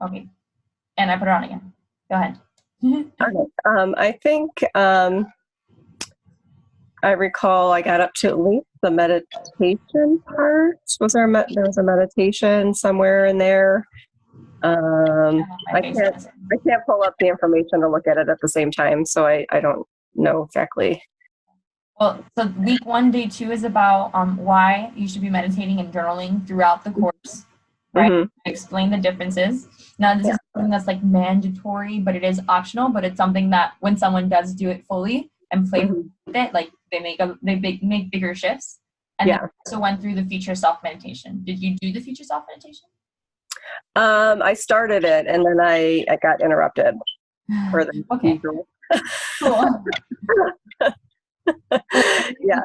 Okay. And I put it on again. Go ahead. Okay. I think I recall I got up to at least the meditation part. There was a meditation somewhere in there. My face does. I can't pull up the information to look at it at the same time, so I don't know exactly. Well, so week 1, day 2 is about why you should be meditating and journaling throughout the course, right? Mm-hmm. Explain the differences. Now, this is something that's like mandatory, but it is optional. But it's something that when someone does do it fully and play with it, like they make bigger shifts. And then also went through the future self meditation. Did you do the future self meditation? I started it and then I got interrupted for the usual. Cool. Yeah.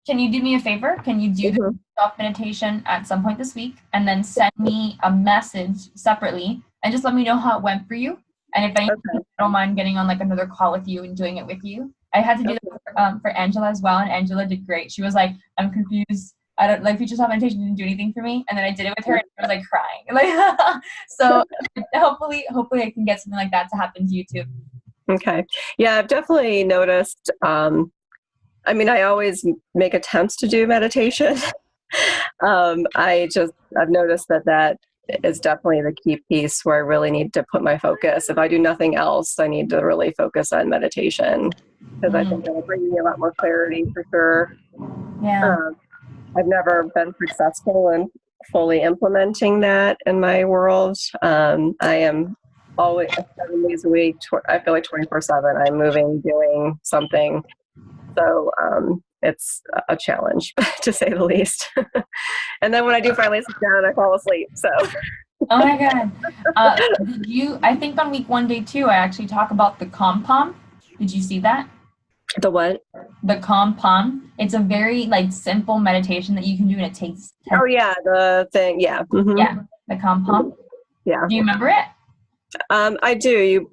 Can you do me a favor? Can you do the self meditation at some point this week and then send me a message separately and just let me know how it went for you? And if anything, I don't mind getting on like another call with you and doing it with you. I had to do that for Angela as well, and Angela did great. She was like, "I'm confused. I don't like future self meditation didn't do anything for me," and then I did it with her, and I was like crying. Like, so hopefully, I can get something like that to happen to you too. Okay. Yeah, I've definitely noticed. I mean, I always make attempts to do meditation. I've noticed that is definitely the key piece where I really need to put my focus. If I do nothing else, I need to really focus on meditation because I think it'll bring me a lot more clarity for sure. Yeah. I've never been successful in fully implementing that in my world. I am always 7 days a week. I feel like 24/7. I'm moving, doing something. So it's a challenge, to say the least. And then when I do finally sit down, I fall asleep. So. Oh my God. I think on week 1, day 2, I actually talk about the Calm. Did you see that? The what? The Calm. It's a very like simple meditation that you can do, and it takes 10 Oh yeah, the thing. Yeah. Mm-hmm. Yeah, the Calm. Yeah. Do you remember it? I do. You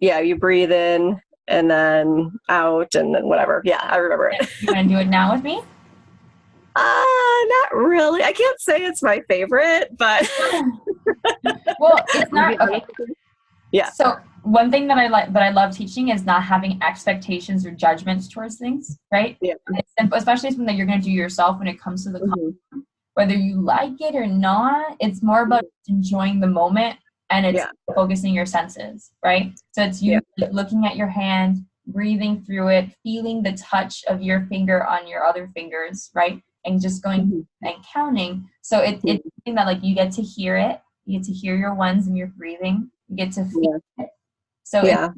you breathe in and then out and then whatever. Yeah, I remember it. You want to do it now with me? Not really. I can't say it's my favorite, but well, it's not okay. Yeah. So one thing that I love teaching is not having expectations or judgments towards things, right? Yeah. It's simple, especially something that you're going to do yourself when it comes to the whether you like it or not. It's more about enjoying the moment, and it's focusing your senses, right? So it's you looking at your hand, breathing through it, feeling the touch of your finger on your other fingers, right? And just going and counting. So it's something that like you get to hear it. You get to hear your ones and your breathing. You get to feel it. So it's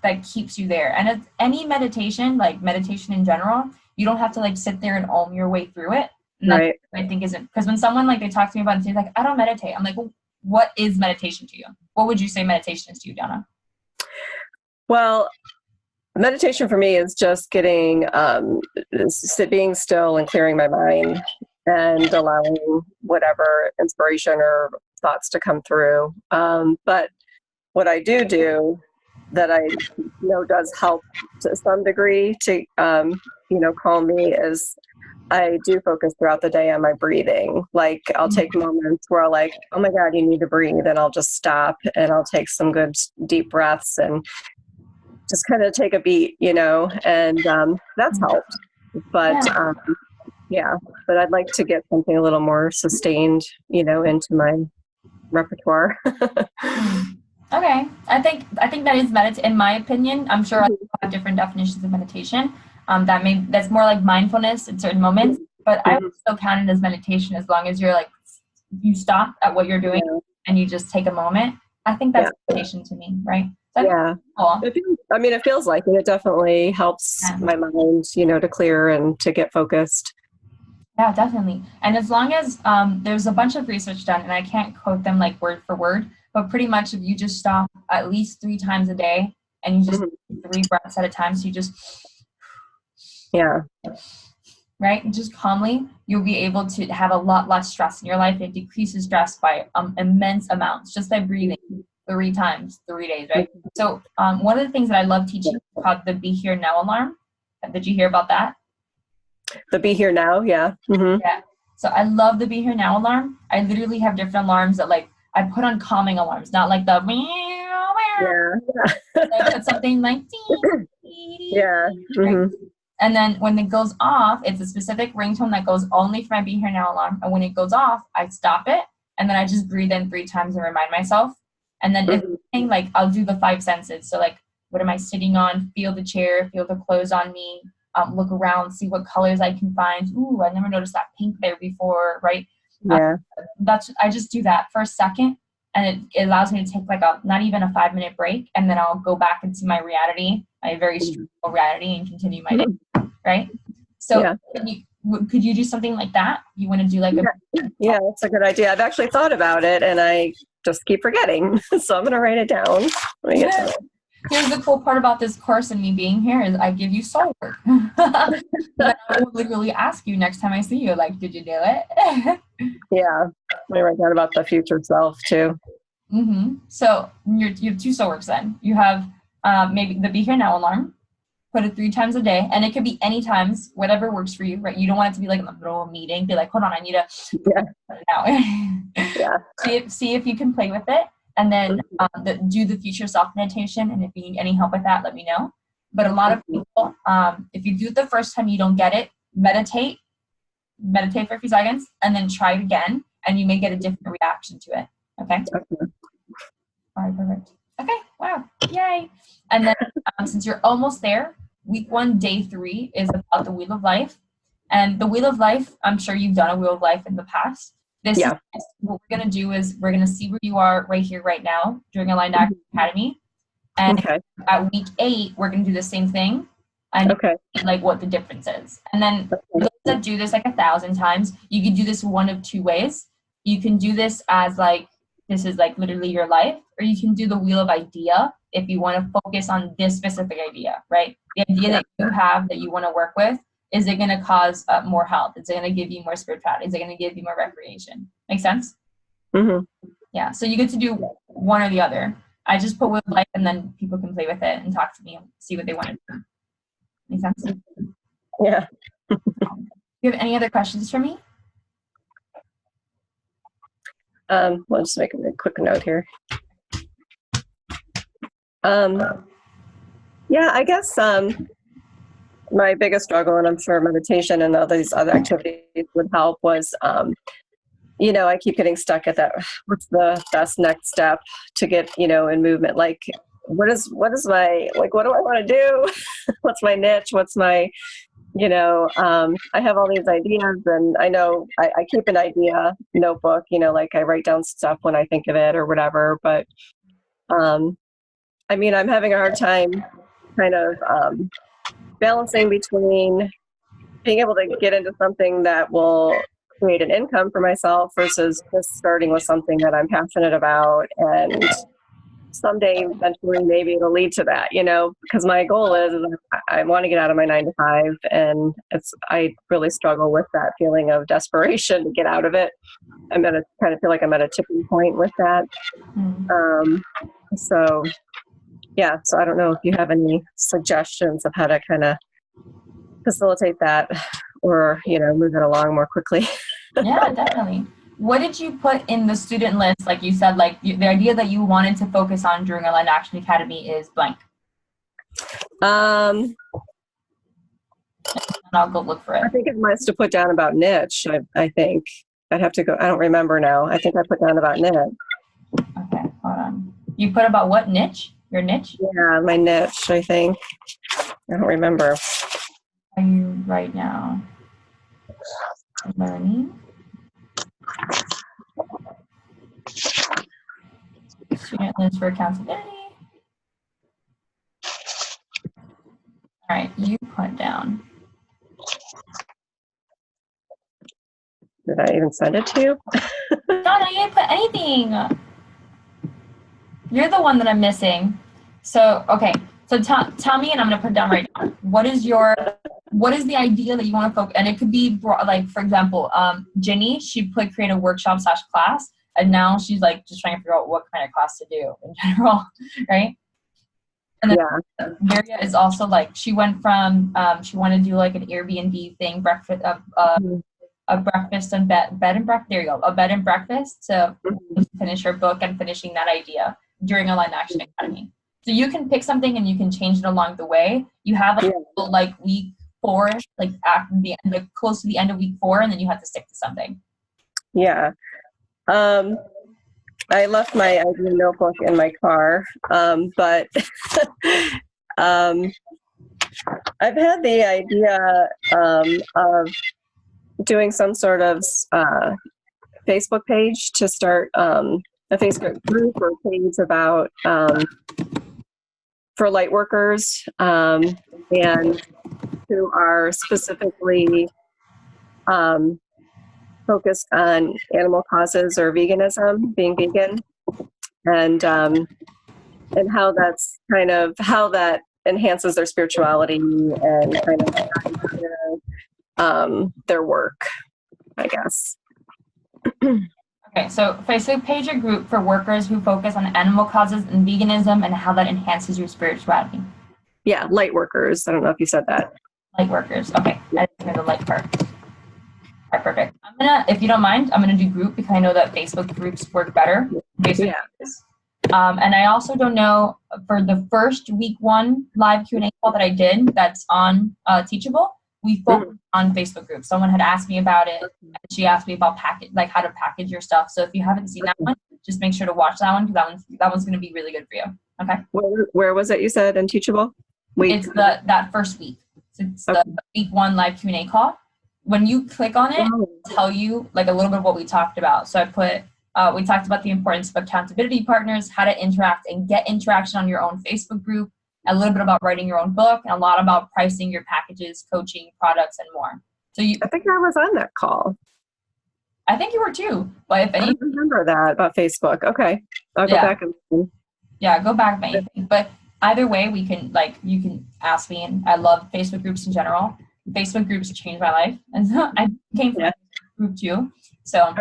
that keeps you there. And it's any meditation, like meditation in general, you don't have to like sit there and om your way through it. And that's what I think isn't, because when someone like they talk to me about it and say like, I don't meditate. I'm like, well, what is meditation to you? What would you say meditation is to you, Donna? Well, meditation for me is just getting, being still and clearing my mind and allowing whatever inspiration or thoughts to come through. But what I do that I know does help to some degree to, calm me is I do focus throughout the day on my breathing. Like I'll take moments where I'll like, oh my God, you need to breathe. And I'll just stop and I'll take some good deep breaths and just kind of take a beat, and that's helped. But but I'd like to get something a little more sustained, into my repertoire. Okay. I think that is in my opinion. I'm sure I have different definitions of meditation. That's more like mindfulness in certain moments, but I would still count it as meditation as long as you're like, you stop at what you're doing and you just take a moment. I think that's meditation to me, right? So cool. It feels like it. It definitely helps my mind, to clear and to get focused. Yeah, definitely. And as long as there's a bunch of research done, and I can't quote them like word for word, but pretty much if you just stop at least 3 times a day and you just 3 breaths at a time, so you just right, just calmly, you'll be able to have a lot less stress in your life. It decreases stress by immense amounts just by breathing 3 times, 3 days, right? So one of the things that I love teaching is called the Be Here Now alarm. Did you hear about that? The Be Here Now, yeah. Yeah. So I love the Be Here Now alarm. I literally have different alarms that like I put on calming alarms, not like the meow, meow. I put something like yeah. Right? And then when it goes off, it's a specific ringtone that goes only for my Be Here Now alarm. And when it goes off, I stop it, and then I just breathe in 3 times and remind myself. And then if like I'll do the 5 senses. So like, what am I sitting on? Feel the chair, feel the clothes on me. Look around, see what colors I can find. Ooh, I never noticed that pink there before, right? Yeah. I just do that for a second, and it allows me to take like not even a 5-minute break, and then I'll go back into my reality, my very stressful reality, and continue my day, right? So could you do something like that? You want to do like yeah, that's a good idea. I've actually thought about it, and I just keep forgetting. So I'm going to write it down. Let me get to it. Here's the cool part about this course and me being here is I give you soul work. Then I will literally ask you next time I see you, like, did you do it? Yeah, I write down about the future self too. So you have 2 soul works then. You have maybe the Be Here Now alarm. Put it 3 times a day, and it could be any times, whatever works for you, right? You don't want it to be like in the middle of a meeting. Be like, hold on, I need to now. See if you can play with it, and then do the future self meditation. And if you need any help with that, let me know. But a lot of people, if you do it the first time you don't get it, meditate for a few seconds, and then try it again, and you may get a different reaction to it. Okay. All right, perfect. Okay, wow, yay. And then since you're almost there, week 1, day 3 is about the Wheel of Life. And the Wheel of Life, I'm sure you've done a Wheel of Life in the past. This is what we're going to do is we're going to see where you are right here, right now during Aligned Action Academy. And at week 8, we're going to do the same thing. And like what the difference is. And then those that do this like 1,000 times, you can do this one of 2 ways. You can do this as like, this is like literally your life, or you can do the Wheel of Idea if you want to focus on this specific idea, right? The idea that you have that you want to work with, is it going to cause more health? Is it going to give you more spirituality? Is it going to give you more recreation? Make sense? Yeah, so you get to do one or the other. I just put Wheel of Life, and then people can play with it and talk to me and see what they want to do. Make sense? Yeah. Do you have any other questions for me? We'll just make a quick note here. Yeah, I guess my biggest struggle, and I'm sure meditation and all these other activities would help, was, I keep getting stuck at that. What's the best next step to get, in movement? Like, what is my, like, what do I want to do? What's my niche? What's my, I have all these ideas, and I know I keep an idea notebook, like I write down stuff when I think of it or whatever. But, I'm having a hard time kind of balancing between being able to get into something that will create an income for myself versus just starting with something that I'm passionate about, and someday eventually maybe it'll lead to that, because my goal is I want to get out of my 9-to-5, and I really struggle with that feeling of desperation to get out of it. I'm at kind of feel like I'm at a tipping point with that. So I don't know if you have any suggestions of how to kind of facilitate that, or move it along more quickly. Yeah, definitely. What did you put in the student list? Like you said, like the idea that you wanted to focus on during Aligned Action Academy is blank. And I'll go look for it. I think it must have put down about niche. I think I'd have to go. I don't remember now. I think I put down about niche. Okay, hold on. You put about what niche? Your niche? Yeah, my niche, I think. I don't remember. Are you right now learning? Student list for accountability. All right, you put down. Did I even send it to you? No, you didn't put anything. You're the one that I'm missing. So, okay. So tell me, and I'm going to put it down right now. What is the idea that you want to focus? And it could be like, for example, Ginny, she create a workshop / class, and now she's like just trying to figure out what kind of class to do in general, right? And then Maria is also like, she went from, she wanted to do like an Airbnb thing, breakfast, a breakfast and bed and breakfast. There you go, a bed and breakfast to finish her book and finishing that idea during Online Action Academy. So you can pick something and you can change it along the way. You have like week 4, like at the end, like close to the end of week 4, and then you have to stick to something. Yeah. I left my idea notebook in my car, but I've had the idea of doing some sort of Facebook page to start a Facebook group or page about for light workers and who are specifically focused on animal causes or veganism, being vegan, and how that's kind of how that enhances their spirituality and kind of their work, I guess. Okay, so Facebook page or group for workers who focus on animal causes and veganism and how that enhances your spirituality. Yeah, light workers. I don't know if you said that. Light workers. Okay, I didn't hear the light part. All right, perfect. I'm gonna, if you don't mind, I'm gonna do group because I know that Facebook groups work better. Facebook groups. And I also don't know for the first week 1 live Q&A call that I did that's on Teachable, we focused on Facebook groups. Someone had asked me about it. And she asked me about like how to package your stuff. So if you haven't seen that one, just make sure to watch that one because that one's going to be really good for you. Okay. Where was it you said in Teachable? It's that first week. So it's the week 1 live Q&A call. When you click on it, it'll tell you like a little bit of what we talked about. So I put we talked about the importance of accountability partners, how to interact and get interaction on your own Facebook group, a little bit about writing your own book, and a lot about pricing your packages, coaching, products, and more. So I think I was on that call. I think you were too. But if I don't remember that about Facebook. Okay. I'll go back and listen. Yeah, go back if anything. But either way, we can you can ask me, and I love Facebook groups in general. Facebook groups changed my life. And so I came from a group too. So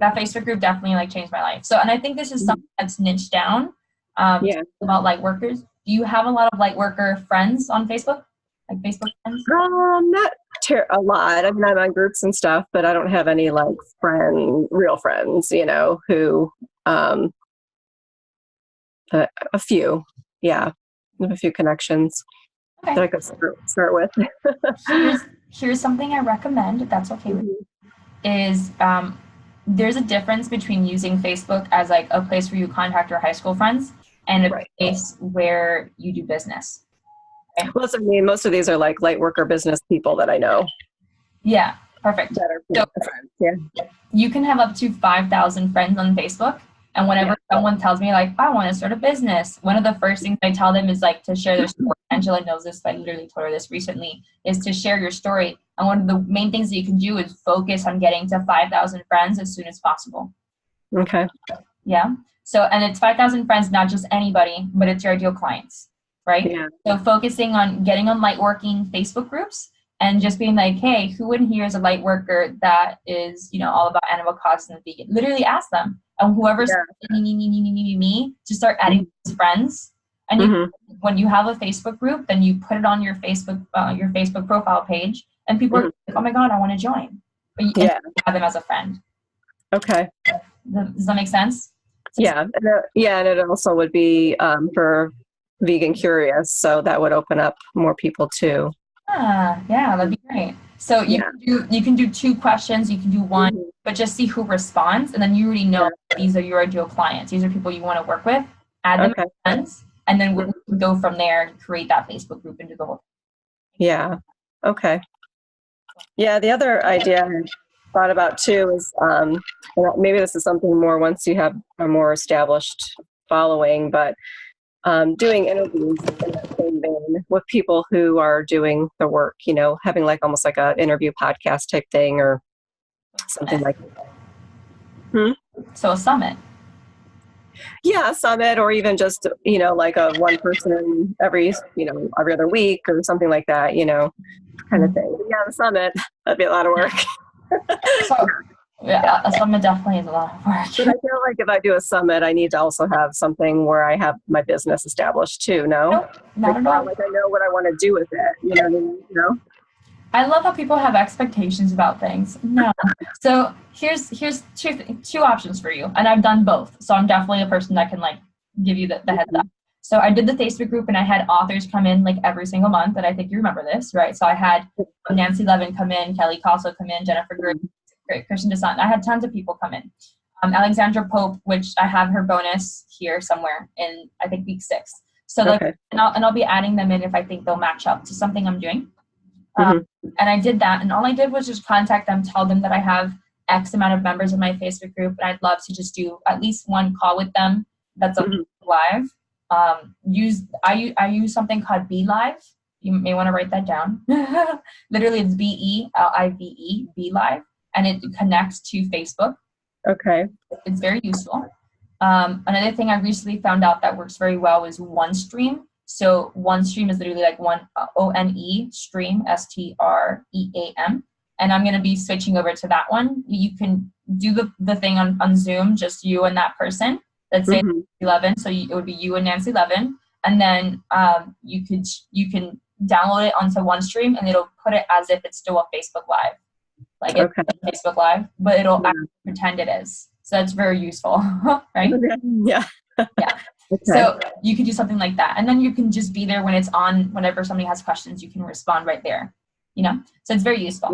that Facebook group definitely changed my life. So, and I think this is something that's niched down about light workers. Do you have a lot of light worker friends on Facebook? Like Facebook friends? Not a lot. I mean, I'm on groups and stuff, but I don't have any real friends, who, a few. Yeah. I have a few connections that I could start with. Here's something I recommend, if that's okay with you. Is there's a difference between using Facebook as a place where you contact your high school friends and a place where you do business. Okay? Well, I mean, most of these are light worker business people that I know. Yeah, perfect. So friends. Yeah. You can have up to 5,000 friends on Facebook. And whenever someone tells me I want to start a business, one of the first things I tell them is to share their story. Angela knows this, but I literally told her this recently, is to share your story. And one of the main things that you can do is focus on getting to 5,000 friends as soon as possible. Okay. Yeah. So, and it's 5,000 friends, not just anybody, but it's your ideal clients, right? Yeah. So focusing on getting on lightworking Facebook groups and just being hey, who in here is a light worker that is, all about animal causes and vegan? Literally ask them. And whoever's me, just start adding those friends. And when you have a Facebook group, then you put it on your Facebook profile page, and people are oh my God, I want to join. But you have them as a friend. Okay. Does that make sense? Yeah. And it also would be for vegan curious, so that would open up more people too. Yeah, that'd be great. So you can do 2 questions, you can do 1, but just see who responds, and then you already know these are your ideal clients. These are people you want to work with. Add them as friends, and then we can go from there and create that Facebook group and do the whole thing. Yeah. Okay. Yeah. The other idea I thought about too is maybe this is something more once you have a more established following, but doing interviews in that same vein with people who are doing the work, having almost like a interview podcast type thing or something like that. So a summit. Yeah, a summit, or even just, like a one person every other week or something like that, kind of thing. But yeah, the summit, that'd be a lot of work. A summit definitely is a lot of work. But I feel like if I do a summit, I need to also have something where I have my business established too, no? Nope, not at all. I know what I want to do with it, you know what I mean? I love how people have expectations about things. No. So here's two options for you, and I've done both. So I'm definitely a person that can like give you the heads up. So I did the Facebook group, and I had authors come in like every single month, and I think you remember this, right? So I had Nancy Levin come in, Kelly Cosso come in, Jennifer Gray, Christian DeSant. I had tons of people come in. Alexandra Pope, which I have her bonus here somewhere in I think week 6. So like, and I'll be adding them in if I think they'll match up to something I'm doing. And I did that, and all I did was just contact them, tell them that I have X amount of members in my Facebook group, and I'd love to just do at least one call with them that's live. I use something called Be Live. You may want to write that down. Literally, it's BELIVE, Be Live, and it connects to Facebook. Okay. It's very useful. Another thing I recently found out that works very well is OneStream. So OneStream is literally like ONE stream, STREAM. And I'm going to be switching over to that one. You can do the thing on Zoom, just you and that person. Let's say 11. So it would be you and Nancy Levin. And then you can download it onto OneStream, and it'll put it as if it's still a Facebook Live. Like it's Facebook Live, but it'll actually pretend it is. So that's very useful, right? Yeah. Yeah. Okay. So you could do something like that. And then you can just be there when it's on, whenever somebody has questions, you can respond right there, So it's very useful.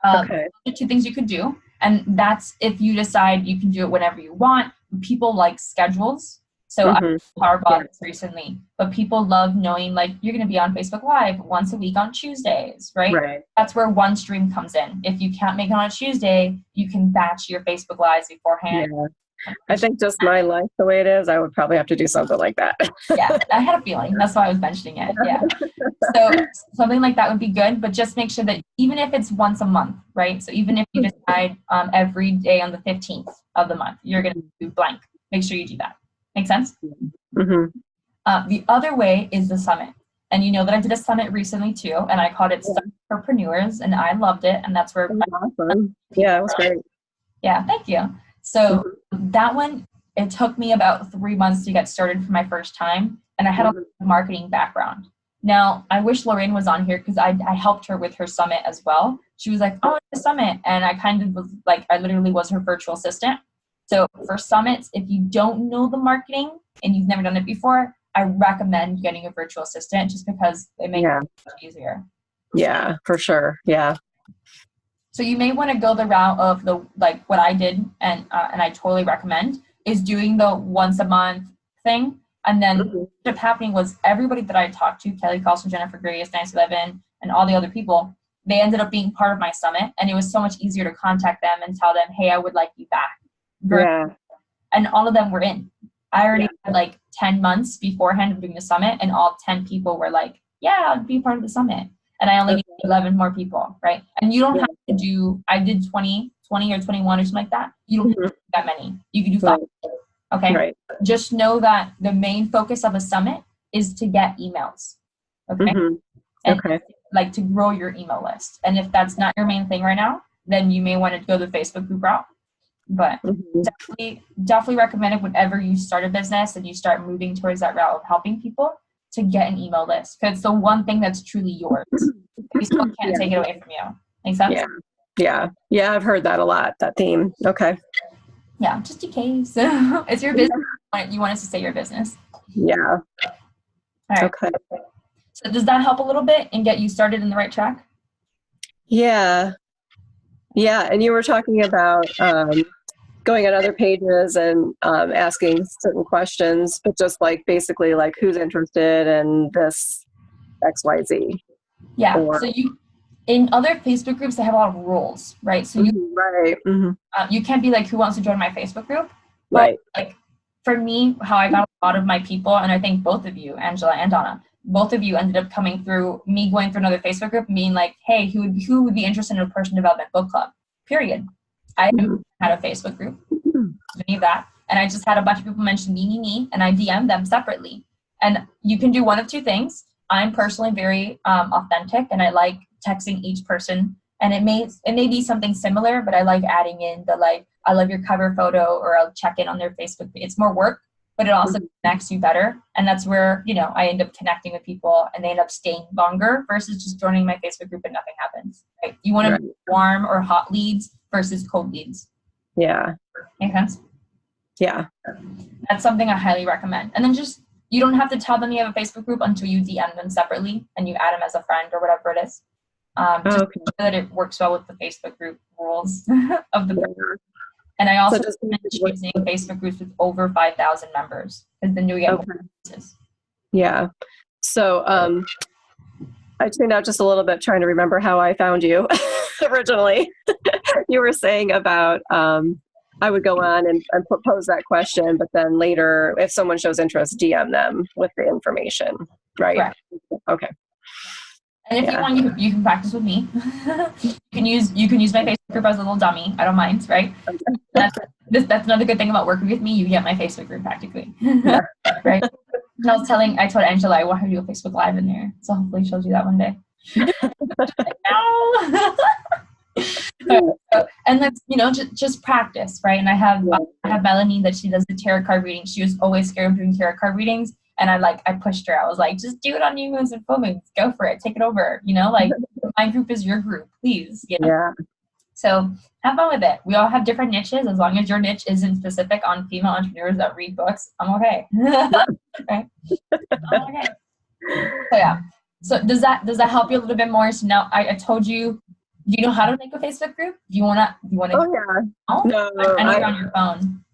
Yeah. Those are 2 things you could do. And that's if you decide you can do it whenever you want. People like schedules. So I Powerball this recently, but people love knowing like you're going to be on Facebook Live once a week on Tuesdays, right? That's where OneStream comes in. If you can't make it on a Tuesday, you can batch your Facebook Lives beforehand. Yeah. I think just my life the way it is, I would probably have to do something like that. Yeah, I had a feeling. That's why I was mentioning it. Yeah. So something like that would be good, but just make sure that even if it's once a month, right? So even if you decide every day on the 15th of the month, you're going to do blank. Make sure you do that. Make sense? The other way is the summit. And you know that I did a summit recently too, and I called it Entrepreneurs, and I loved it. And that's where awesome. Yeah, it was great. Yeah, thank you. So that one, it took me about 3 months to get started for my first time, and I had a marketing background. Now, I wish Lorraine was on here because I helped her with her summit as well. She was like, oh, it's a summit. And I kind of was like, I literally was her virtual assistant. So for summits, if you don't know the marketing and you've never done it before, I recommend getting a virtual assistant just because it makes it much easier. Yeah, for sure. Yeah. So you may want to go the route of what I did, and I totally recommend, is doing the once a month thing. And then what ended up happening was everybody that I talked to, Kelly Carlson, Jennifer Grace, Nancy Levin, and all the other people, they ended up being part of my summit. And it was so much easier to contact them and tell them, hey, I would like you back. Yeah. And all of them were in. I already had like 10 months beforehand of doing the summit, and all 10 people were like, yeah, I'll be part of the summit. And I only need 11 more people, right? And you don't have to do, I did 20 or 21 or something like that. You don't have to do that many. You can do 5. Okay? Right. Just know that the main focus of a summit is to get emails. Okay? And like to grow your email list. And if that's not your main thing right now, then you may want to go the Facebook group route. But definitely recommend it whenever you start a business and you start moving towards that route of helping people, to get an email list, because it's the one thing that's truly yours. Facebook can't take it away from you. Make sense? Yeah. I've heard that a lot, that theme. Okay. Yeah, just in case. It's your business. You want us to say your business. Yeah. All right. Okay. So does that help a little bit and get you started in the right track? Yeah. And you were talking about going on other pages and asking certain questions, but just like basically like who's interested in this XYZ. Yeah. So you, in other Facebook groups, they have a lot of rules, right? So you can't be like, who wants to join my Facebook group? But like for me, how I got a lot of my people, and I think both of you, Angela and Donna, both of you ended up coming through me going through another Facebook group, being like, hey, who would be interested in a personal development book club? Period. I had a Facebook group, any of that, and I just had a bunch of people mention me, and I DM'd them separately. And you can do one of 2 things. I'm personally very authentic, and I like texting each person. And it may be something similar, but I like adding in the like, I love your cover photo, or I'll check in on their Facebook. It's more work. but it also connects you better. And that's where, you know, I end up connecting with people and they end up staying longer versus just joining my Facebook group and nothing happens. Right? You want to warm or hot leads versus cold leads. Yeah. Make sense? Yeah. That's something I highly recommend. And then just, you don't have to tell them you have a Facebook group until you DM them separately and you add them as a friend or whatever it is. Just so that it works well with the Facebook group rules of the group. And I also recommend choosing Facebook groups with over 5,000 members because then you get more businesses. Yeah. So I tuned out just a little bit trying to remember how I found you originally. You were saying about I would go on and propose that question, but then later, if someone shows interest, DM them with the information, right? Correct. Okay. And if you want, you can practice with me. you can use my Facebook group as a little dummy. I don't mind, right? Okay. That's another good thing about working with me. You get my Facebook group practically, right? And I told Angela I want her to do a Facebook Live in there, so hopefully she'll do that one day. And that's, you know, just practice, right? And I have Melanie that she does the tarot card reading. She was always scared of doing tarot card readings, and I pushed her. I was like, just do it on new moons and full moons. Go for it. Take it over. You know, like my group is your group, please. You know? Yeah. So have fun with it. We all have different niches. As long as your niche isn't specific on female entrepreneurs that read books, I'm okay. Okay. I'm okay. So yeah. So does that help you a little bit more? So now I told you. Do you know how to make a Facebook group? Do you want to? Oh yeah. Oh? No, I know you're on your phone.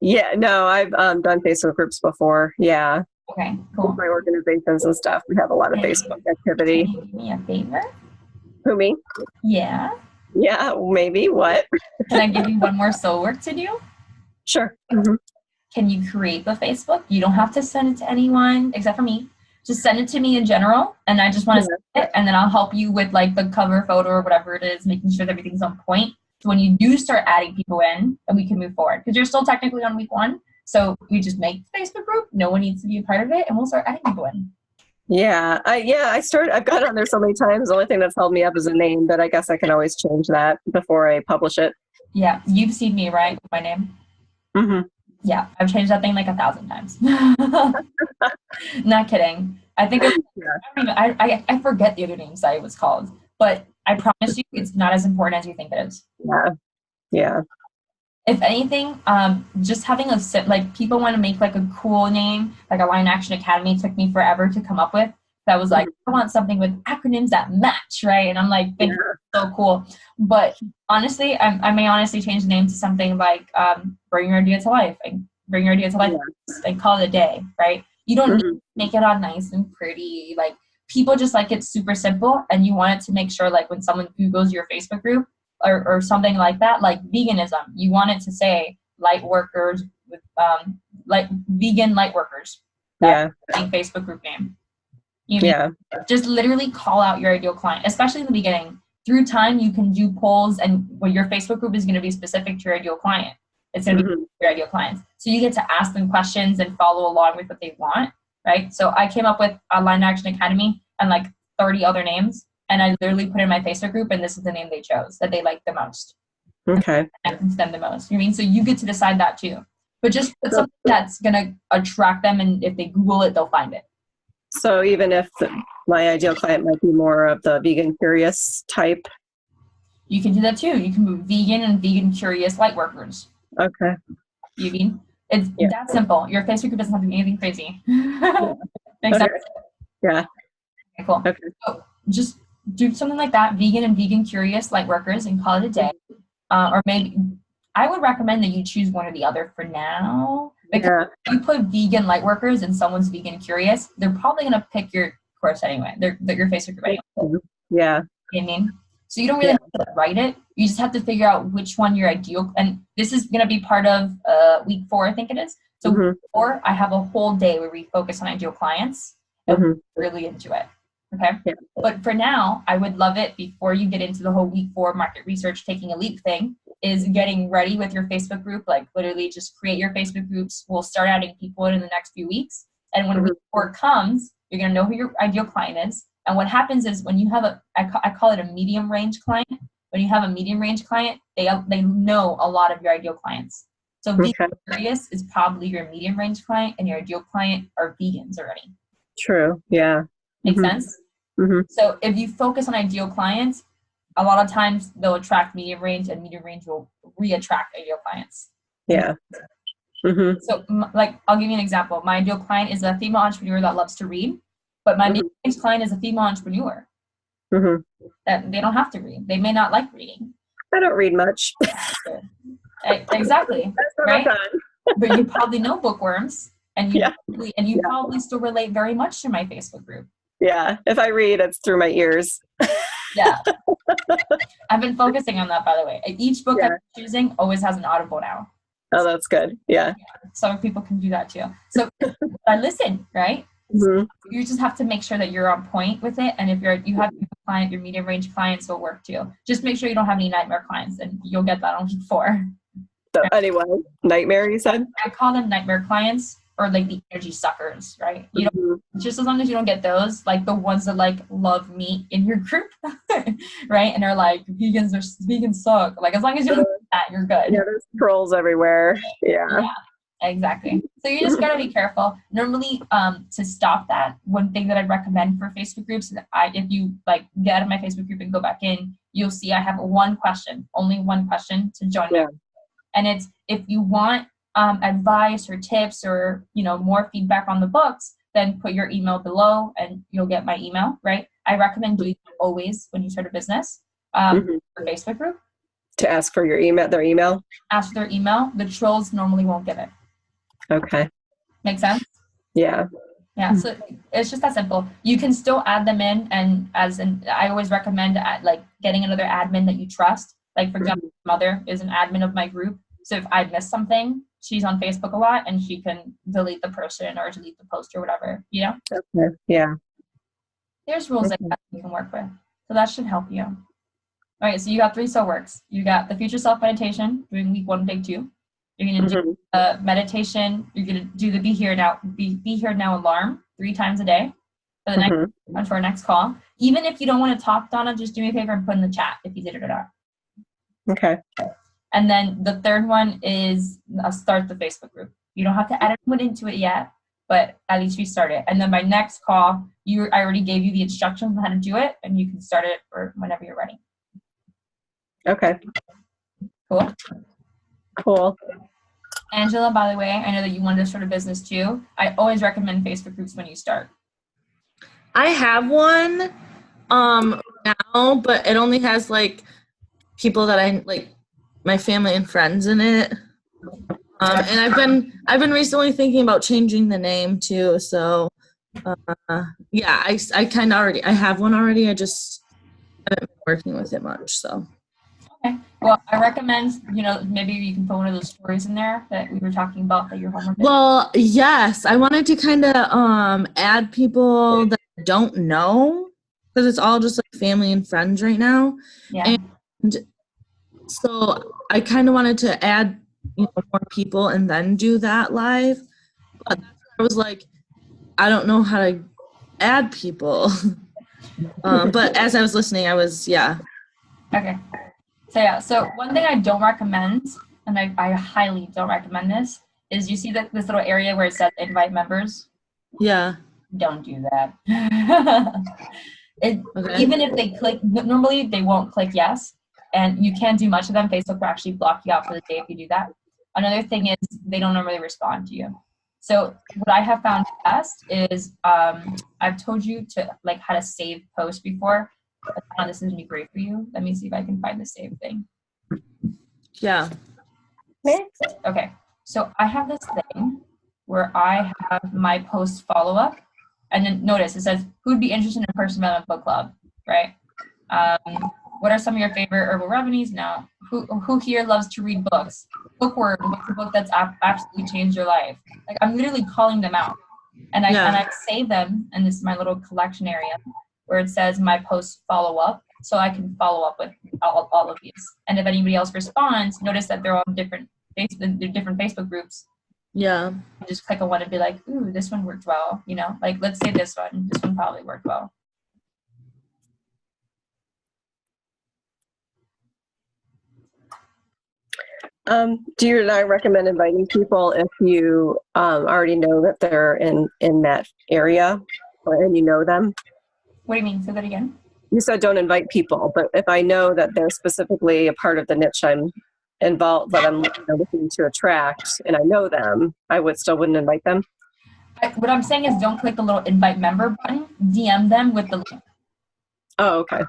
Yeah, no, I've done Facebook groups before. Yeah. Okay, cool. With my organizations and stuff, we have a lot of Facebook activity. Can you do me a favor? Who, me? Yeah. Yeah, maybe. What? Can I give you one more soul work to do? Sure. Mm-hmm. Can you create the Facebook? You don't have to send it to anyone except for me. Just send it to me in general, and I just want to see it, and then I'll help you with like the cover photo or whatever it is, making sure that everything's on point. So when you do start adding people in, then we can move forward because you're still technically on week 1. So we just make the Facebook group. No one needs to be a part of it, and we'll start adding people in. Yeah, I've got it on there so many times. The only thing that's held me up is a name, but I guess I can always change that before I publish it. Yeah, you've seen me, right? My name. Mm-hmm. Yeah, I've changed that thing like 1,000 times. Not kidding. I think I forget the other names that it was called, but I promise you, it's not as important as you think it is. Yeah, yeah. If anything, just having people want to make like a cool name, like Align Action Academy took me forever to come up with. That was like, I want something with acronyms that match, right? And I'm like, so cool. But honestly, I may honestly change the name to something like Bring Your Idea to Life. Bring Your Idea to Life and call it a day, right? You don't need to make it all nice and pretty. Like people just like it super simple, and you want it to make sure like when someone Googles your Facebook group or something like that, like veganism, you want it to say light workers with like vegan light workers. That's the Facebook group name. Just literally call out your ideal client, especially in the beginning. Through time, you can do polls, and your Facebook group is going to be specific to your ideal client. It's going to be your ideal clients. So you get to ask them questions and follow along with what they want, right? So I came up with Align Action Academy and like 30 other names, and I literally put in my Facebook group, and this is the name they chose that they like the most. Okay. And to them the most. You know what I mean? So you get to decide that too. But just put something that's going to attract them, and if they Google it, they'll find it. So even if my ideal client might be more of the vegan curious type? You can do that too. You can move vegan and vegan curious light workers. Okay. You mean? It's that simple. Your Facebook group doesn't have to be anything crazy. Makes sense? Yeah. Okay, cool. Okay. So just do something like that, vegan and vegan curious light workers, and call it a day. Or maybe I would recommend that you choose one or the other for now. Because if you put vegan light workers and someone's vegan curious, they're probably going to pick your course anyway. They're your Facebook group anyway. Yeah. You know what I mean? So you don't really have to write it. You just have to figure out which one your ideal. And this is going to be part of week 4, I think it is. So week 4, I have a whole day where we focus on ideal clients and we're really into it. Okay. Yeah. But for now, I would love it before you get into the whole week 4 market research, taking a leap thing, is getting ready with your Facebook group. Like literally just create your Facebook groups. We'll start adding people in the next few weeks. And when week 4 comes, you're going to know who your ideal client is. And what happens is when you have I call it a medium range client. When you have a medium range client, they know a lot of your ideal clients. So vegan curious is probably your medium range client, and your ideal client are vegans already. True. Yeah. Make sense? Mm-hmm. So if you focus on ideal clients, a lot of times they'll attract medium range, and medium range will re-attract ideal clients. Yeah. Mm-hmm. So like, I'll give you an example. My ideal client is a female entrepreneur that loves to read, but my medium range client is a female entrepreneur that they don't have to read. They may not like reading. I don't read much. Exactly. Right? But you probably know bookworms, and you probably still relate very much to my Facebook group. Yeah. If I read, it's through my ears. Yeah. I've been focusing on that, by the way. Each book I'm choosing always has an Audible now. Oh, that's good. Yeah. Some people can do that too. So I listen, right? So you just have to make sure that you're on point with it. And if you have a client, your medium range clients will work too. Just make sure you don't have any nightmare clients, and you'll get that on 4. So anyway, nightmare, you said? I call them nightmare clients, or like the energy suckers, right? You know, just as long as you don't get those, like the ones that like love meat in your group, right? And they're like, vegans suck. Like, as long as you don't get that, you're good. Yeah, there's trolls everywhere. Yeah. Exactly. So you just gotta be careful. Normally, to stop that, one thing that I'd recommend for Facebook groups is if you like get out of my Facebook group and go back in, you'll see I have only one question to join. Yeah. And it's, if you want advice or tips or, you know, more feedback on the books, then put your email below and you'll get my email, right? I recommend doing it always when you start a business for Facebook group. To ask for their email? Ask for their email. The trolls normally won't give it. Okay. Make sense? Yeah. Yeah, so it's just that simple. You can still add them in, and I always recommend like getting another admin that you trust. Like, for example, my mother is an admin of my group. So if I miss something, she's on Facebook a lot, and she can delete the person or delete the post or whatever, you know? Okay. Yeah. There's rules like that you can work with. So that should help you. All right, so you got 3 so works. You got the future self meditation, doing week 1, day 2. You're going to do meditation. You're going to do the be here now alarm 3 times a day for the next for our next call. Even if you don't want to talk, Donna, just do me a favor and put in the chat if you did it or not. Okay. And then the third one is start the Facebook group. You don't have to add anyone into it yet, but at least we start it. And then my next call, I already gave you the instructions on how to do it, and you can start it or whenever you're ready. Okay. Cool. Angela, by the way, I know that you wanted to start a business too. I always recommend Facebook groups when you start. I have one now, but it only has like people that I like, my family and friends in it. And I've been recently thinking about changing the name too. So yeah, I kind of already, I have one already. I just haven't been working with it much. So. Okay. Well, I recommend, maybe you can put one of those stories in there that we were talking about that your homework. Well, yes, I wanted to kind of add people that I don't know, because it's all just like family and friends right now. Yeah. And so I kind of wanted to add, more people and then do that live. But I was like, I don't know how to add people. But as I was listening, Okay. So one thing I don't recommend, and I highly don't recommend this, is you see this little area where it says invite members? Yeah. Don't do that. Even if they click, normally they won't click yes, and you can't do much of them. Facebook will actually block you out for the day if you do that. Another thing is they don't normally respond to you. So what I have found best is I've told you to like how to save posts before. This is gonna be great for you. Let me see if I can find the save thing. Yeah. Okay. So I have this thing where I have my post follow-up, and then notice it says who'd be interested in a personal development book club, right? What are some of your favorite herbal remedies? Now, who here loves to read books? Bookworm, what's a book that's absolutely changed your life? Like, I'm literally calling them out, and I save them, and this is my little collection area where it says my post follow up, so I can follow up with all of these. And if anybody else responds, notice that they're on different Facebook groups. Yeah. You just click on one and be like, ooh, this one worked well. Like, let's say this one probably worked well. Do you and I recommend inviting people if you already know that they're in that area and you know them? What do you mean? Say that again. You said don't invite people, but if I know that they're specifically a part of the niche I'm involved, that I'm looking to attract, and I know them, I wouldn't invite them. What I'm saying is don't click the little invite member button. DM them with the link. Oh, okay.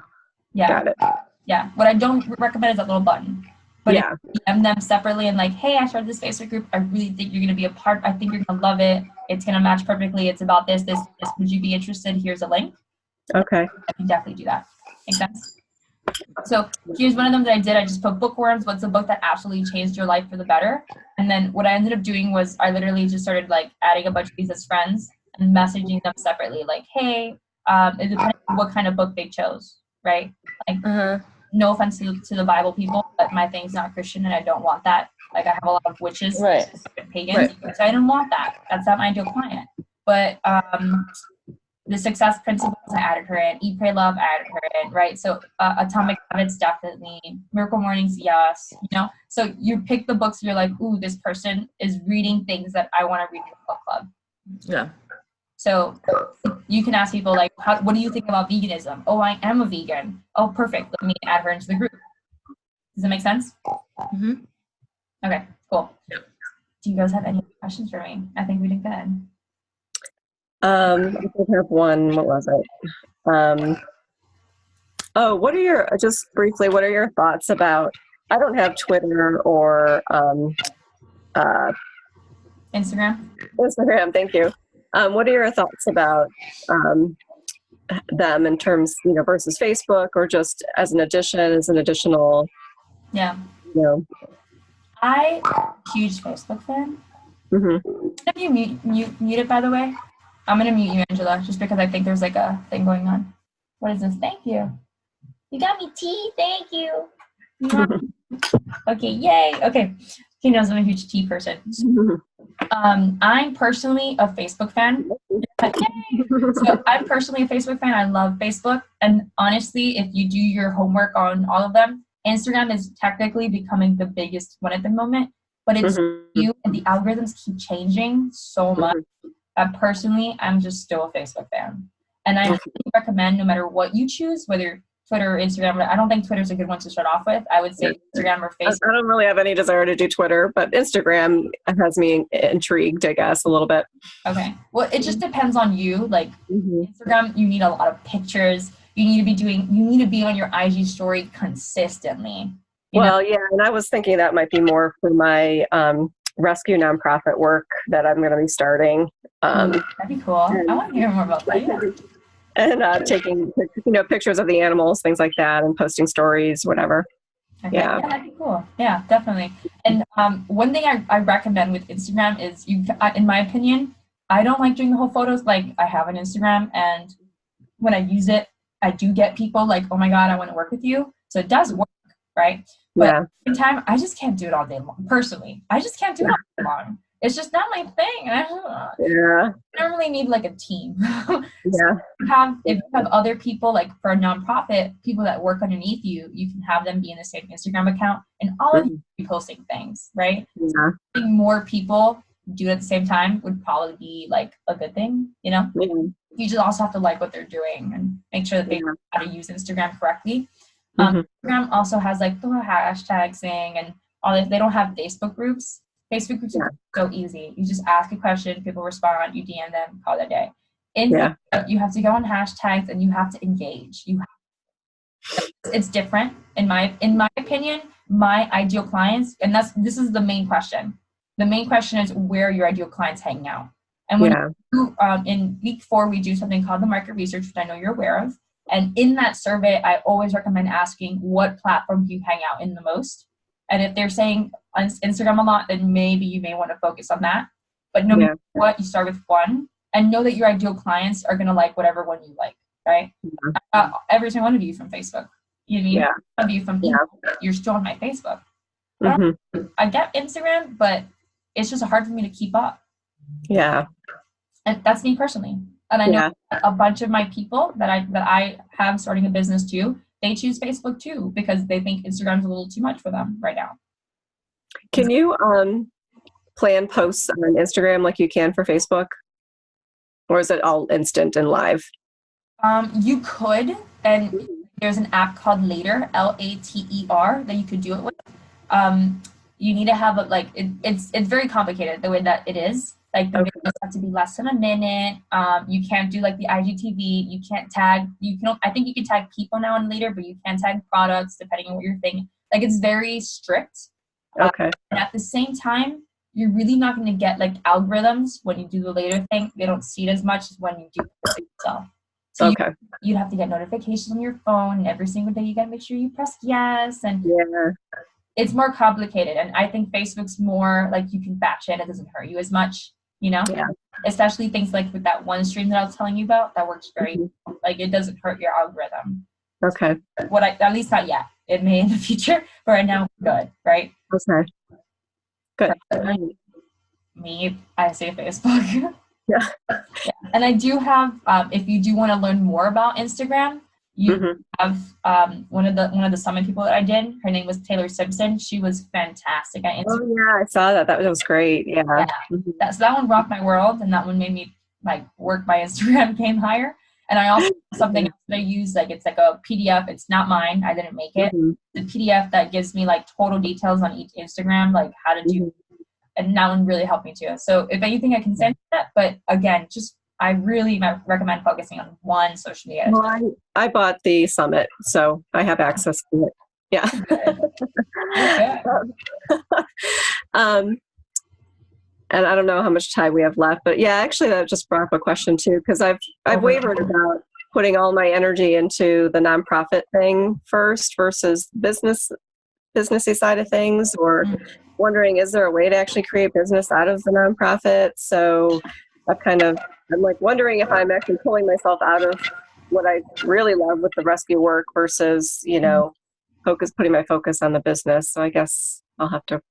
Yeah. Got it. Yeah. What I don't recommend is that little button. But Yeah. if you DM them separately and like, hey, I started this Facebook group. I really think you're going to be a part. I think you're going to love it. It's going to match perfectly. It's about this. Would you be interested? Here's a link. Okay. I can definitely do that. Make sense? So here's one of them that I did. I just put bookworms. What's a book that absolutely changed your life for the better? And then what I ended up doing was I literally just started like adding a bunch of these as friends and messaging them separately. Like, hey, it depends on what kind of book they chose, right? Like, no offense to the Bible people, but my thing's not Christian and I don't want that. Like I have a lot of witches, Right. pagans, so I don't want that. That's not my ideal client. But the success principles, I added her in. Eat, Pray, Love, I added her in, right? So Atomic Habits, definitely. Miracle Mornings, yes. You know, so you pick the books. You're like, ooh, this person is reading things that I want to read in the book club. Yeah. So you can ask people like, what do you think about veganism? Oh, I am a vegan. Oh, perfect. Let me add her into the group. Does that make sense? Mm-hmm. Okay, cool. Yep. Do you guys have any questions for me? I think we did good. I did have one. What was it? What are your thoughts about, I don't have Twitter or Instagram, thank you. What are your thoughts about them in terms, versus Facebook, or just as an additional, Yeah. I'm a huge Facebook fan. Mm-hmm. If you mute it, by the way, I'm going to mute you, Angela, just because I think there's like a thing going on. What is this? Thank you. You got me tea. Thank you. Okay, yay. Okay. He knows I'm a huge tea person. I'm personally a Facebook fan. So I'm personally a Facebook fan. I love Facebook. And honestly, if you do your homework on all of them, Instagram is technically becoming the biggest one at the moment. But it's new and the algorithms keep changing so much. Personally, I'm just still a Facebook fan. And I recommend no matter what you choose, whether Twitter or Instagram. I don't think Twitter's a good one to start off with. I would say Instagram or Facebook. I don't really have any desire to do Twitter, but Instagram has me intrigued, I guess, a little bit. Okay. Well, it just depends on you. Like Instagram, you need a lot of pictures. You need to be on your IG story consistently. Yeah, and I was thinking that might be more for my rescue nonprofit work that I'm going to be starting. That'd be cool. I want to hear more about that. Yeah. And taking pictures of the animals, things like that, and posting stories, whatever. Okay. Yeah, that'd be cool. Yeah, definitely. And one thing I recommend with Instagram is in my opinion, I don't like doing the whole photos. Like I have an Instagram, and when I use it, I do get people like, "Oh my God, I want to work with you." So it does work, right? But at the same time, I just can't do it all day long. Personally, I just can't do it all day long. It's just not my thing. I normally need like a team. So if you have other people, like for a nonprofit, people that work underneath you, you can have them be in the same Instagram account and all of you be posting things, right? Yeah. So I think more people do it at the same time would probably be like a good thing, Yeah. You just also have to like what they're doing and make sure that they know how to use Instagram correctly. Instagram also has like the hashtags thing and all this. They don't have Facebook groups. Facebook groups are so easy. You just ask a question, people respond, you DM them, call it a day. You have to go on hashtags and you have to engage. It's different in my opinion. My ideal clients, and this is the main question. The main question is where your ideal clients hang out. And when in week 4 we do something called the market research, which I know you're aware of. And in that survey, I always recommend asking what platform do you hang out in the most. And if they're saying on Instagram a lot, then maybe you may want to focus on that. But no matter what, you start with one and know that your ideal clients are going to like whatever one you like, right? Every single one of you from Facebook. You know, one of you from email, you're still on my Facebook. I get Instagram, but it's just hard for me to keep up. Yeah. And that's me personally. And I know a bunch of my people that I have starting a business too, they choose Facebook too because they think Instagram's a little too much for them right now. Can you plan posts on Instagram like you can for Facebook? Or is it all instant and live? You could, and there's an app called Later, Later, that you could do it with. You need to have it's very complicated the way that it is. Like the videos have to be less than a minute. You can't do like the IGTV. You can't tag. I think you can tag people now and later, but you can't tag products depending on what you're thinking. Like it's very strict. Okay. And at the same time, you're really not going to get like algorithms when you do the later thing. They don't see it as much as when you do it yourself. So you'd have to get notifications on your phone, and every single day you got to make sure you press yes. And it's more complicated. And I think Facebook's more like you can batch it. It doesn't hurt you as much, Yeah. Especially things like with that one stream that I was telling you about, that works great. Like it doesn't hurt your algorithm. Okay. At least not yet. It may in the future, but right now we're good, right? Okay. Good. Me, I say Facebook. Yeah. And I do have, if you do want to learn more about Instagram, you have one of the summit people that I did. Her name was Taylor Simpson. She was fantastic at Instagram. Oh yeah, I saw that. That was great. Yeah. So that one rocked my world, and that one made me like work my Instagram game higher. And I also have something else that I use, like it's like a PDF. It's not mine. I didn't make it. The PDF that gives me like total details on each Instagram, like how to do. And that one really helped me too. So if anything, I can send you that. But again, I really recommend focusing on one social media. Well, I bought the summit, so I have access to it. Yeah. And I don't know how much time we have left, but yeah, actually that just brought up a question too, because I've wavered about putting all my energy into the nonprofit thing first versus businessy side of things, or wondering, is there a way to actually create business out of the nonprofit? So I'm like wondering if I'm actually pulling myself out of what I really love with the rescue work versus, putting my focus on the business. So I guess I'll have to,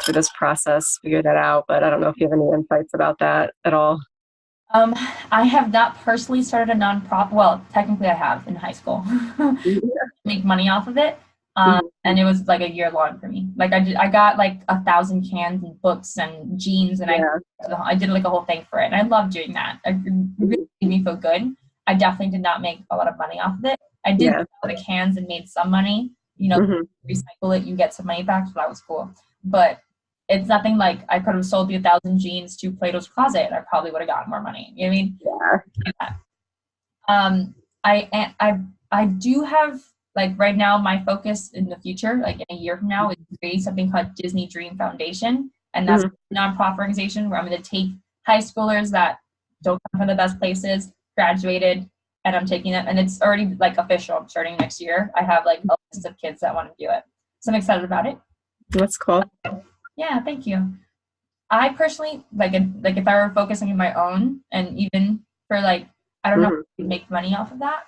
through this process, figure that out. But I don't know if you have any insights about that at all. I have not personally started a nonprofit. Well, technically I have in high school. Make money off of it. And it was like a year long for me. Like I got like 1,000 cans and books and jeans, and I did like a whole thing for it. And I love doing that. It really made me feel good. I definitely did not make a lot of money off of it. I did sell the cans and made some money. Recycle it, you get some money back. So that was cool. But it's nothing like I could have sold the 1,000 jeans to Plato's Closet, and I probably would have gotten more money. You know what I mean? I do have, like right now, my focus in the future, like in a year from now, is creating something called Disney Dream Foundation. And that's a nonprofit organization where I'm going to take high schoolers that don't come from the best places, graduated, and I'm taking them, and it's already like official. I'm starting next year. I have like a list of kids that want to do it. So I'm excited about it. That's cool. Yeah, thank you. I personally, like if I were focusing on my own, and even for like, I don't know if you make money off of that.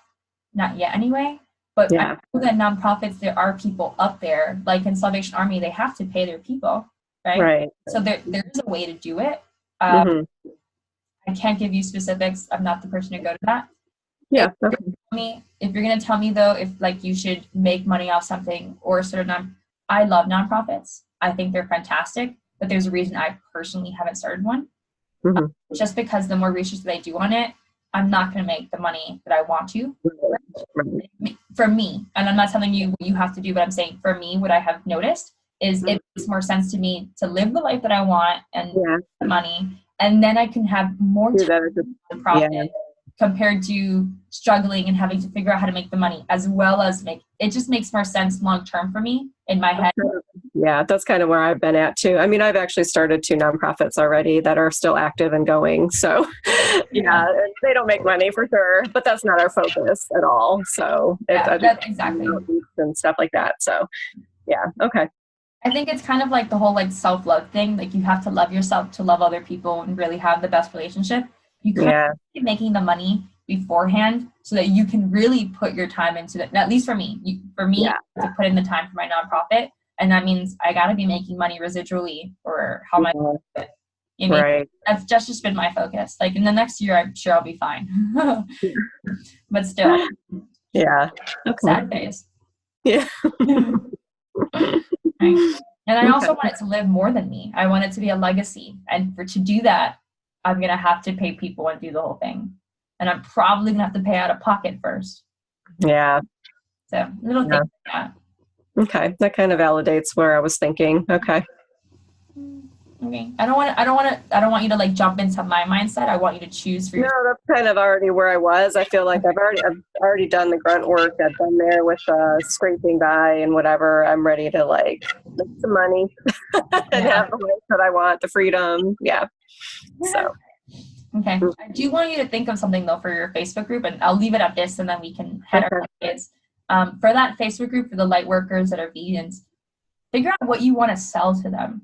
Not yet anyway. But I know that nonprofits, there are people up there, like in Salvation Army, they have to pay their people, right? So there is a way to do it. I can't give you specifics. I'm not the person to go to that. Yeah. If you're going to tell me though, if like you should make money off something or sort of I love nonprofits. I think they're fantastic, but there's a reason I personally haven't started one. Just because the more research that I do on it, I'm not going to make the money that I want to. For me, and I'm not telling you what you have to do, but I'm saying for me, what I have noticed is it makes more sense to me to live the life that I want and money, and then I can have more time to profit compared to struggling and having to figure out how to make the money as well as it just makes more sense long term for me in my head. Yeah, that's kind of where I've been at too. I mean, I've actually started 2 nonprofits already that are still active and going. So they don't make money for sure, but that's not our focus at all. So that's exactly. And stuff like that. So yeah. Okay. I think it's kind of like the whole like self-love thing. Like you have to love yourself to love other people and really have the best relationship. You can't be making the money beforehand so that you can really put your time into it. At least for me, to put in the time for my nonprofit. And that means I got to be making money residually or how am I doing it? You know, right. That's just been my focus. Like in the next year, I'm sure I'll be fine. But still. Yeah. Okay. Sad days. Yeah. Right. And I also want it to live more than me. I want it to be a legacy. And to do that, I'm going to have to pay people and do the whole thing. And I'm probably going to have to pay out of pocket first. Yeah. So little things like that. Okay. That kind of validates where I was thinking. Okay. Okay. I don't want you to like jump into my mindset. I want you to choose for yourself. No, that's kind of already where I was. I feel like I've already done the grunt work. I've been there with scraping by and whatever. I'm ready to like make some money and have the life that I want, the freedom. Yeah. So. Okay. I do want you to think of something though for your Facebook group, and I'll leave it at this, and then we can head our kids. For that Facebook group for the light workers that are vegans, figure out what you want to sell to them.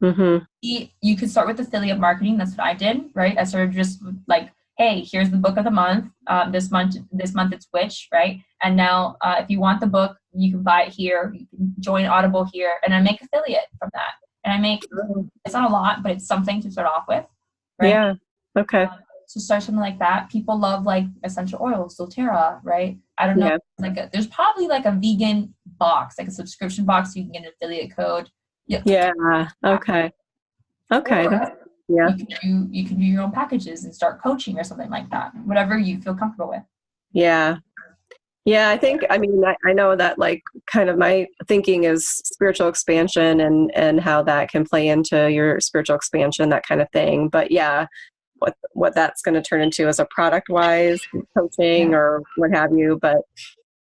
Mm-hmm. You could start with affiliate marketing. That's what I did, right? I started just like, hey, here's the book of the month. This month it's which, right? And now if you want the book, you can buy it here. You can join Audible here, and I make affiliate from that. And I make, it's not a lot, but it's something to start off with, right? Yeah. Okay. So start something like that. People love like essential oils, doTERRA, right? I don't know. Yeah. There's probably like a vegan box, like a subscription box. So you can get an affiliate code. Yep. Yeah. Okay. Okay. Yeah. You can do your own packages and start coaching or something like that. Whatever you feel comfortable with. Yeah. Yeah. I know that like kind of my thinking is spiritual expansion and how that can play into your spiritual expansion, that kind of thing. But yeah, what that's going to turn into as a product wise coaching or what have you. But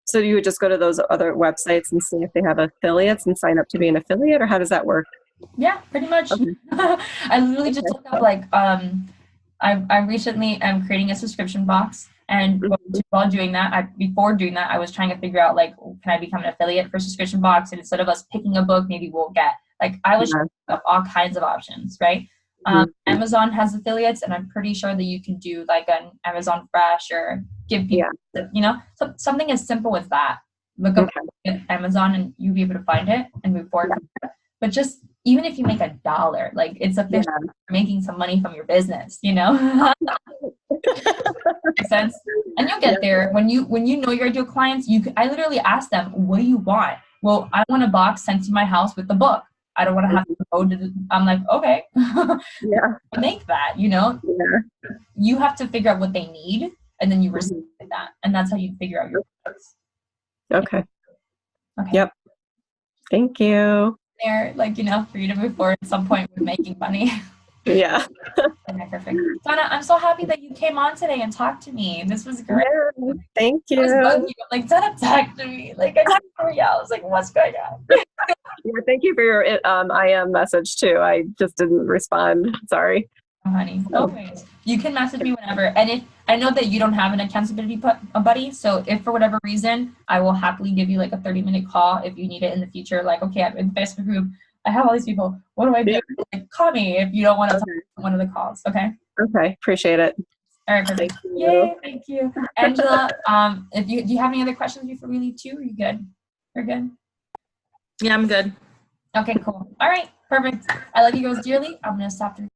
so you would just go to those other websites and see if they have affiliates and sign up to be an affiliate, or how does that work? Yeah, pretty much. Okay. I literally just looked up like I recently am creating a subscription box, and while doing that, before doing that, I was trying to figure out like, can I become an affiliate for subscription box? And instead of us picking a book, maybe we'll get like, I was trying up all kinds of options, right? Amazon has affiliates, and I'm pretty sure that you can do like an Amazon Fresh or give people, something as simple as that. Look up Amazon and you'll be able to find it and move forward. But just even if you make $1, like it's official making some money from your business, Makes sense. And you'll get there when you know your ideal clients. I literally ask them, what do you want? Well, I want a box sent to my house with the book. I don't want to have to go to I'm like, okay, make that, You have to figure out what they need, and then you receive that. And that's how you figure out your products. Okay. Yep. Thank you. There, for you to move forward at some point with making money. Yeah. Okay, perfect. Donna, I'm so happy that you came on today and talked to me. This was great. Yeah, thank you. I was bugging, Donna talked to me. I talked to her, I was like, what's going on? Yeah, thank you for your IM message too. I just didn't respond. Sorry. Oh, honey, always. You can message me whenever. And if I know that you don't have an accountability buddy, so if for whatever reason, I will happily give you like a 30-minute call if you need it in the future. Like, okay, I'm in the Facebook group. I have all these people. What do I do? Call me if you don't want to talk on one of the calls. Okay. Okay. Appreciate it. All right. Perfect. Yay. Thank you. Angela, do you have any other questions before we leave too? Are you good? You're good? Yeah, I'm good. Okay, cool. All right. Perfect. I love you guys dearly. I'm going to stop the